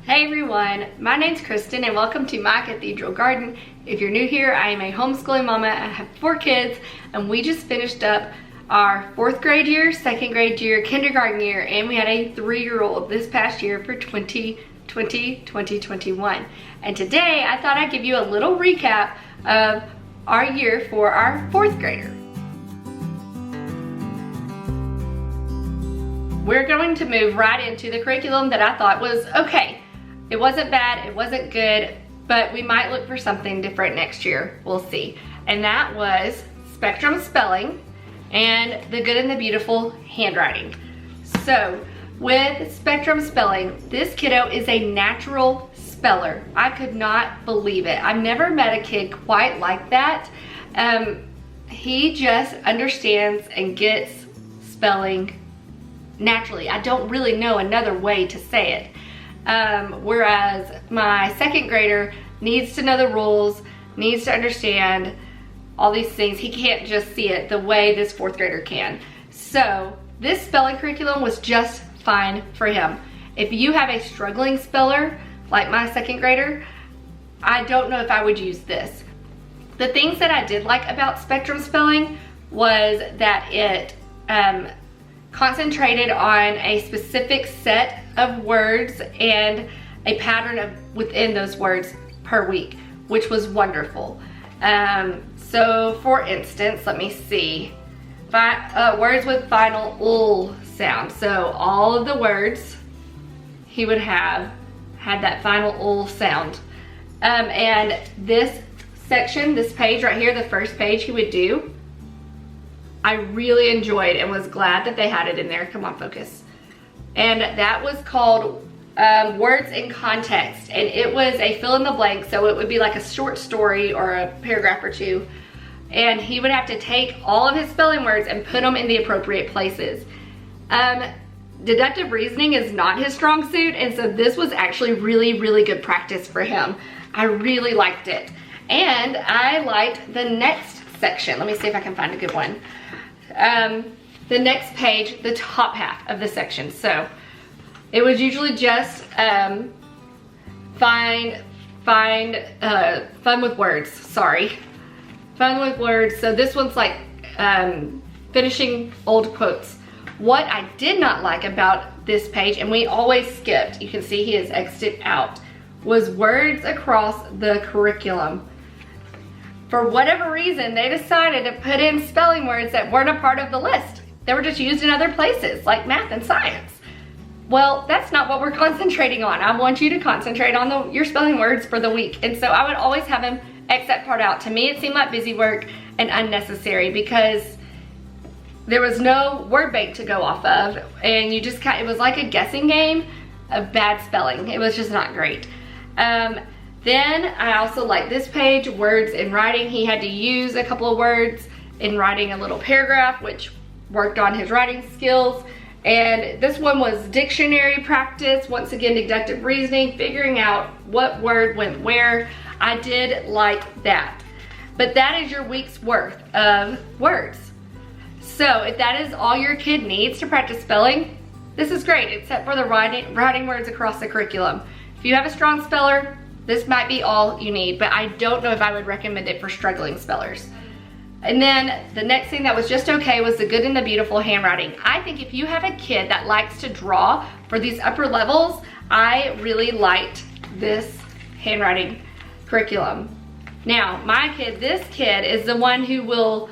Hey everyone, my name's Kristen and welcome to my Cathedral Garden. If you're new here, I am a homeschooling mama. I have 4 kids and we just finished up our 4th grade year, 2nd grade year, kindergarten year, and we had a 3-year-old this past year for 2021. And today I thought I'd give you a little recap of our year for our 4th grader. We're going to move right into the curriculum that I thought was okay. It wasn't bad, it wasn't good, but we might look for something different next year. We'll see. And that was spectrum spelling and the good and the beautiful handwriting. So with spectrum spelling, this kiddo is a natural speller. I could not believe it. I've never met a kid quite like that. He just understands and gets spelling naturally. I don't really know another way to say it. Whereas my 2nd grader needs to know the rules, needs to understand all these things. He can't just see it the way this 4th grader can. So this spelling curriculum was just fine for him. If you have a struggling speller like my 2nd grader, I don't know if I would use this. The things that I did like about spectrum spelling was that it concentrated on a specific set of words and a pattern of within those words per week, which was wonderful. So for instance, let me see, words with final ul sound. So all of the words he would had that final ul sound. And this section, this page right here, the first page he would do, I really enjoyed and was glad that they had it in there. Come on, focus. And that was called Words in Context. And it was a fill in the blank, so it would be like a short story or a paragraph or two. And he would have to take all of his spelling words and put them in the appropriate places. Deductive reasoning is not his strong suit, and so this was actually really, really good practice for him. I really liked it. And I liked the next section. Let me see if I can find a good one. The next page, the top half of the section. So it was usually just fun with words. Sorry, fun with words. So this one's like finishing old quotes. What I did not like about this page, and we always skipped, you can see he has exited out, was words across the curriculum. For whatever reason, they decided to put in spelling words that weren't a part of the list. They were just used in other places, like math and science. Well, that's not what we're concentrating on. I want you to concentrate on your spelling words for the week. And so I would always have him X that part out. To me, it seemed like busy work and unnecessary because there was no word bank to go off of. And you just it was like a guessing game of bad spelling. It was just not great. Then I also like this page, words in writing. He had to use a couple of words in writing a little paragraph, which worked on his writing skills. And this one was dictionary practice. Once again, deductive reasoning, figuring out what word went where. I did like that. But that is your week's worth of words. So if that is all your kid needs to practice spelling, this is great, except for the writing words across the curriculum. If you have a strong speller, this might be all you need, but I don't know if I would recommend it for struggling spellers. And then the next thing that was just okay was the good and the beautiful handwriting. I think if you have a kid that likes to draw for these upper levels, I really liked this handwriting curriculum. Now, this kid is the one who will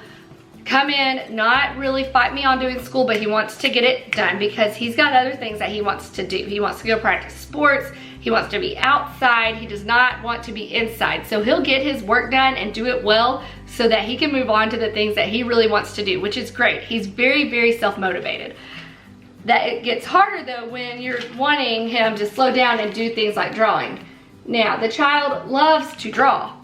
come in, not really fight me on doing school, but he wants to get it done because he's got other things that he wants to do. He wants to go practice sports. He wants to be outside. He does not want to be inside. So he'll get his work done and do it well so that he can move on to the things that he really wants to do, which is great. He's very, very self-motivated. That it gets harder though when you're wanting him to slow down and do things like drawing. Now, the child loves to draw,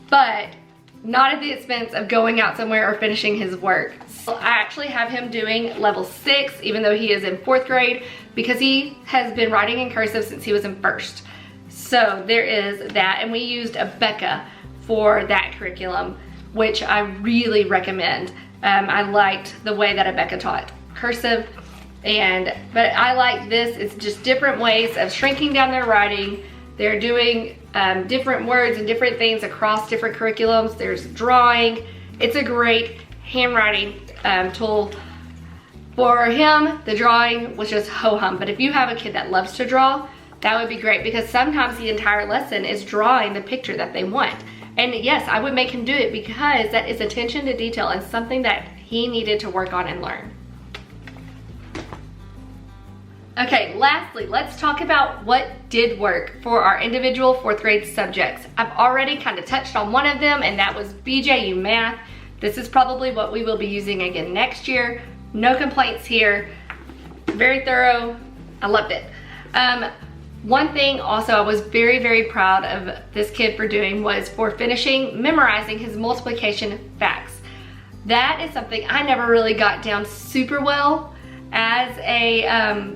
but not at the expense of going out somewhere or finishing his work. So I actually have him doing level 6, even though he is in 4th grade, because he has been writing in cursive since he was in 1st. So there is that, and we used Becca for that curriculum, which I really recommend. I liked the way that Becca taught cursive. But I like this. It's just different ways of shrinking down their writing. They're doing different words and different things across different curriculums. There's drawing. It's a great handwriting tool. For him, the drawing was just ho-hum. But if you have a kid that loves to draw, that would be great, because sometimes the entire lesson is drawing the picture that they want. And yes, I would make him do it, because that is attention to detail and something that he needed to work on and learn. Okay, lastly, let's talk about what did work for our individual 4th grade subjects. I've already kind of touched on one of them, and that was BJU Math. This is probably what we will be using again next year. No complaints here. Very thorough. I loved it. One thing also I was very, very proud of this kid for doing was for memorizing his multiplication facts. That is something I never really got down super well as a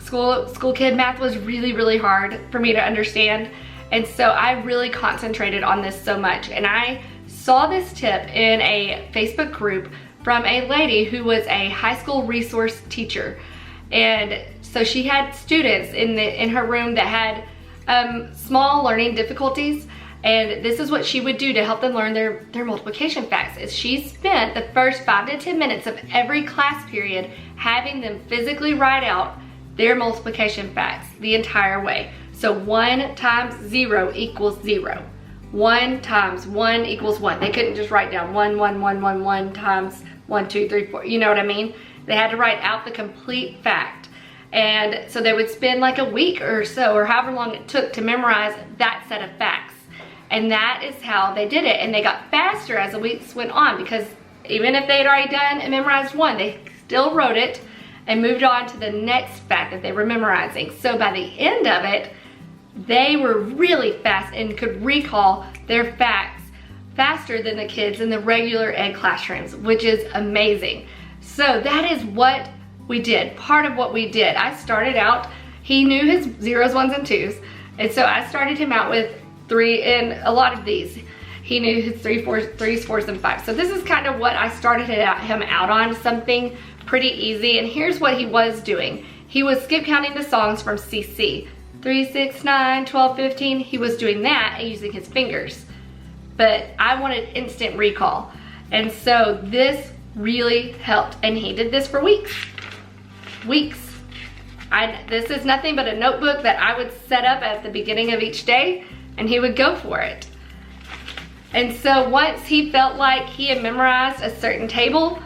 school kid. Math was really, really hard for me to understand. And so I really concentrated on this so much. And I saw this tip in a Facebook group from a lady who was a high school resource teacher. And so she had students in her room that had small learning difficulties. And this is what she would do to help them learn their multiplication facts. Is she spent the first 5 to 10 minutes of every class period having them physically write out their multiplication facts the entire way. So 1 times 0 equals 0. 1 times 1 equals 1. They couldn't just write down 1, 1, 1, 1, 1 times 1, 2, 3, 4. You know what I mean? They had to write out the complete fact. And so they would spend like a week or so, or however long it took to memorize that set of facts. And that is how they did it. And they got faster as the weeks went on, because even if they had already done and memorized one, they still wrote it and moved on to the next fact that they were memorizing. So by the end of it, they were really fast and could recall their facts faster than the kids in the regular ed classrooms, which is amazing. So that is what we did, part of what we did. I started out, he knew his 0s, 1s, and 2s, and so I started him out with 3 in a lot of these. He knew his 3s, 4s, and 5s. So this is kind of what I started him out on, something pretty easy. And here's what he was doing. He was skip counting the songs from CC. 3, 6, 9, 12, 15. He was doing that and using his fingers. But I wanted instant recall. And so this really helped. And he did this for weeks. This is nothing but a notebook that I would set up at the beginning of each day, and he would go for it. And so once he felt like he had memorized a certain table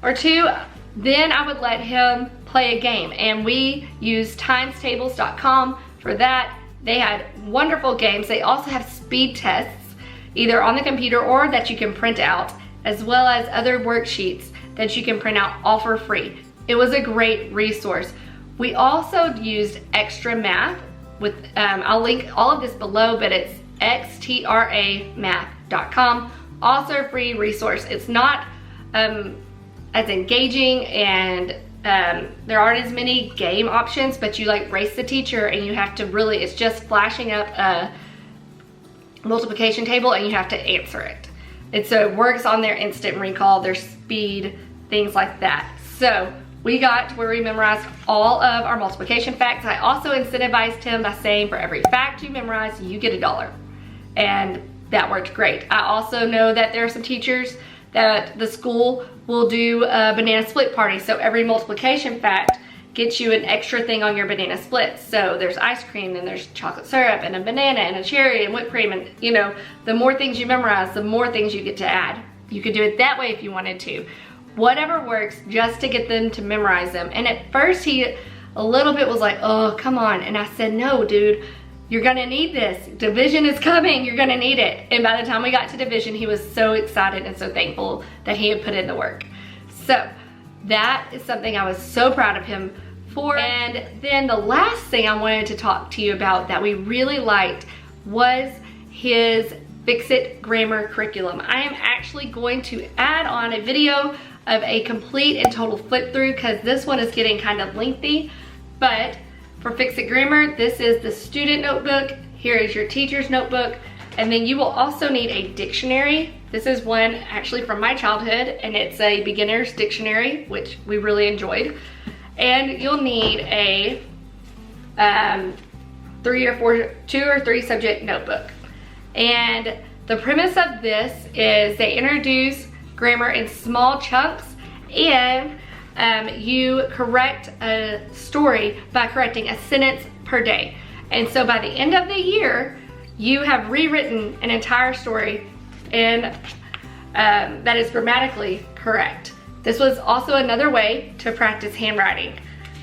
or two, then I would let him play a game. And we used timestables.com for that. They had wonderful games. They also have speed tests, either on the computer or that you can print out, as well as other worksheets that you can print out all for free. It was a great resource. We also used Extra Math with, I'll link all of this below, but it's xtramath.com. Also a free resource. It's not as engaging, and there aren't as many game options, but you like race the teacher and you have to really, it's just flashing up a multiplication table and you have to answer it. And so it works on their instant recall, their speed, things like that. So we got to where we memorized all of our multiplication facts. I also incentivized him by saying for every fact you memorize, you get $1. And that worked great. I also know that there are some teachers that the school will do a banana split party. So every multiplication fact gets you an extra thing on your banana split. So there's ice cream, and there's chocolate syrup, and a banana, and a cherry, and whipped cream. And you know, the more things you memorize, the more things you get to add. You could do it that way if you wanted to. Whatever works, just to get them to memorize them. And at first he a little bit was like, oh, come on. And I said, no, dude, you're gonna need this. Division is coming, you're gonna need it. And by the time we got to division, he was so excited and so thankful that he had put in the work. So that is something I was so proud of him for. And then the last thing I wanted to talk to you about that we really liked was his Fix-It grammar curriculum. I am actually going to add on a video of a complete and total flip through, because this one is getting kind of lengthy. But for Fix-It Grammar, this is the student notebook. Here is your teacher's notebook. And then you will also need a dictionary. This is one actually from my childhood, and it's a beginner's dictionary, which we really enjoyed. And you'll need a 2 or 3 subject notebook. And the premise of this is they introduce grammar in small chunks, and you correct a story by correcting a sentence per day. And so by the end of the year, you have rewritten an entire story and that is grammatically correct. This was also another way to practice handwriting,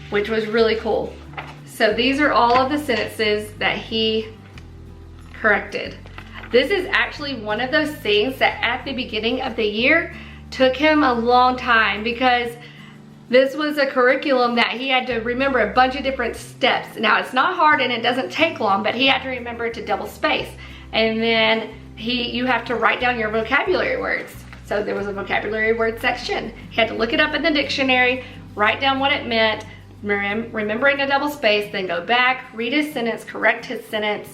which was really cool. So these are all of the sentences that he corrected. This is actually one of those things that at the beginning of the year took him a long time, because this was a curriculum that he had to remember a bunch of different steps. Now it's not hard and it doesn't take long, but he had to remember to double space. And then you have to write down your vocabulary words. So there was a vocabulary word section. He had to look it up in the dictionary, write down what it meant, remembering a double space, then go back, read his sentence, correct his sentence,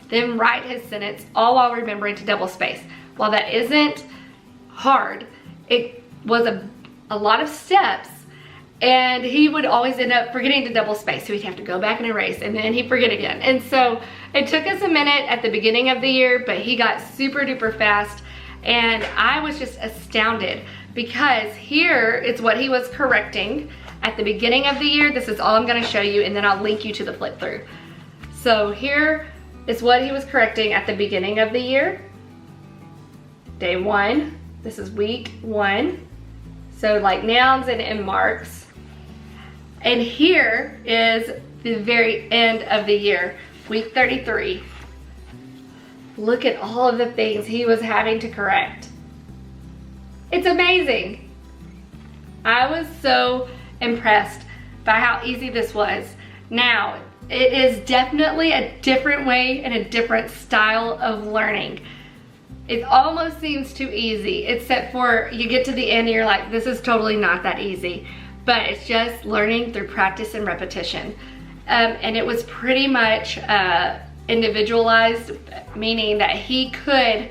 then write his sentence, all while remembering to double space. While that isn't hard, it was a lot of steps, and he would always end up forgetting to double space, so he'd have to go back and erase, and then he'd forget again. And so it took us a minute at the beginning of the year, but he got super duper fast, and I was just astounded, because here is what he was correcting at the beginning of the year. This is all I'm gonna show you, and then I'll link you to the flip through. So here is what he was correcting at the beginning of the year. Day 1, this is week 1. So like nouns and end marks. And here is the very end of the year, week 33. Look at all of the things he was having to correct. It's amazing. I was so impressed by how easy this was. Now, it is definitely a different way and a different style of learning. It almost seems too easy, except for you get to the end and you're like, this is totally not that easy. But it's just learning through practice and repetition. And it was pretty much individualized, meaning that he could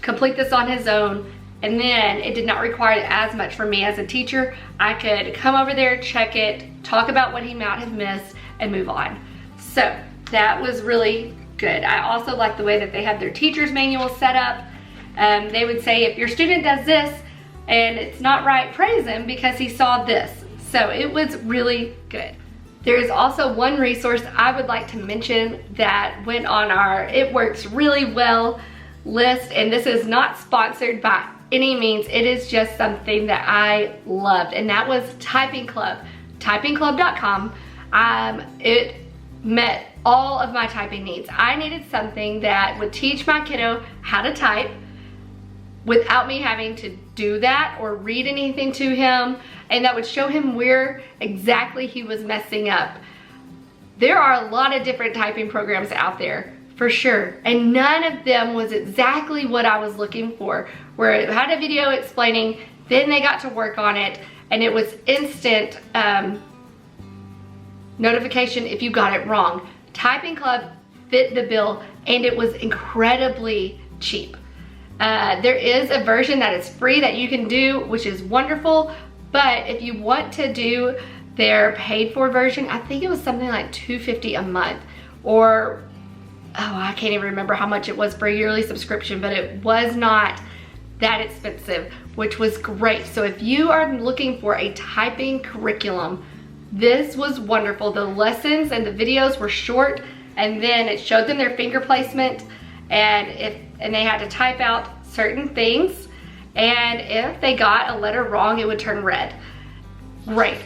complete this on his own, and then it did not require as much from me as a teacher. I could come over there, check it, talk about what he might have missed, and move on. So that was really good. I also like the way that they have their teacher's manual set up. They would say, if your student does this and it's not right, praise him because he saw this. So it was really good. There is also one resource I would like to mention that went on our It Works Really Well list, and this is not sponsored by any means. It is just something that I loved, and that was Typing Club. Typingclub.com. It met all of my typing needs. I needed something that would teach my kiddo how to type without me having to do that or read anything to him, and that would show him where exactly he was messing up. There are a lot of different typing programs out there, for sure, and none of them was exactly what I was looking for, where it had a video explaining, then they got to work on it, and it was instant notification if you got it wrong. Typing Club fit the bill, and it was incredibly cheap. There is a version that is free that you can do, which is wonderful, but if you want to do their paid for version, I think it was something like $2.50 a month, or I can't even remember how much it was for a yearly subscription, but it was not that expensive, which was great. So if you are looking for a typing curriculum, this was wonderful. The lessons and the videos were short, and then it showed them their finger placement, and they had to type out certain things, and if they got a letter wrong, it would turn red. Great.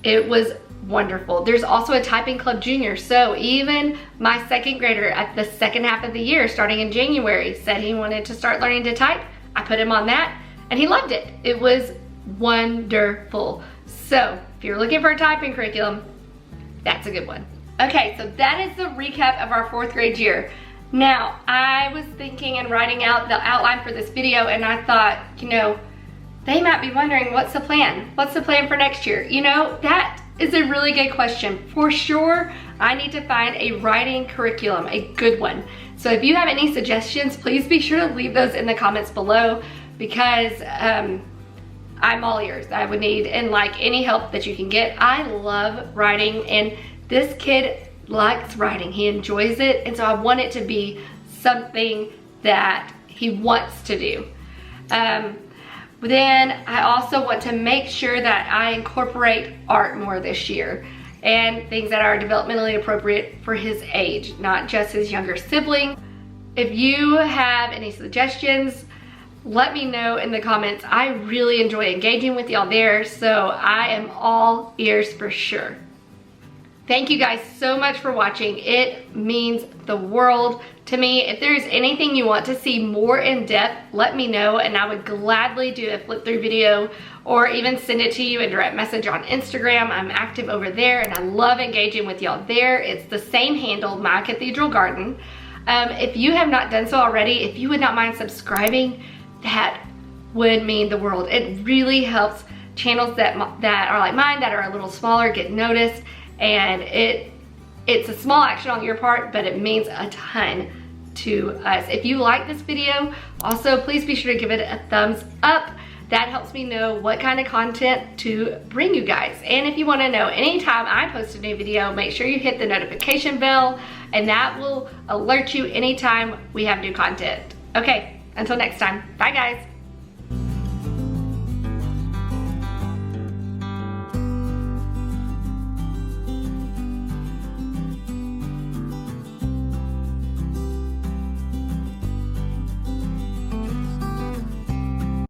It was wonderful. There's also a Typing Club Junior, so even my second grader at the second half of the year, starting in January, said he wanted to start learning to type. I put him on that, and he loved it. It was wonderful. So if you're looking for a typing curriculum, that's a good one. Okay, so that is the recap of our 4th grade year. Now, I was thinking and writing out the outline for this video, and I thought, they might be wondering, what's the plan? What's the plan for next year? That is a really good question. For sure, I need to find a writing curriculum, a good one. So if you have any suggestions, please be sure to leave those in the comments below, because I'm all ears. I would need, and like any help that you can get. I love writing, and this kid likes writing. He enjoys it, and so I want it to be something that he wants to do. Then I also want to make sure that I incorporate art more this year, and things that are developmentally appropriate for his age, not just his younger sibling. If you have any suggestions, let me know in the comments. I really enjoy engaging with y'all there, so I am all ears for sure. Thank you guys so much for watching. It means the world to me. If there's anything you want to see more in depth, let me know, and I would gladly do a flip through video or even send it to you in direct message on Instagram. I'm active over there, and I love engaging with y'all there. It's the same handle, My Cathedral Garden. If you have not done so already, if you would not mind subscribing, that would mean the world. It really helps channels that are like mine, that are a little smaller, get noticed, and it's a small action on your part, but it means a ton to us. If you like this video, also please be sure to give it a thumbs up. That helps me know what kind of content to bring you guys. And if you want to know anytime I post a new video, make sure you hit the notification bell, and that will alert you anytime we have new content. Okay, until next time, bye guys.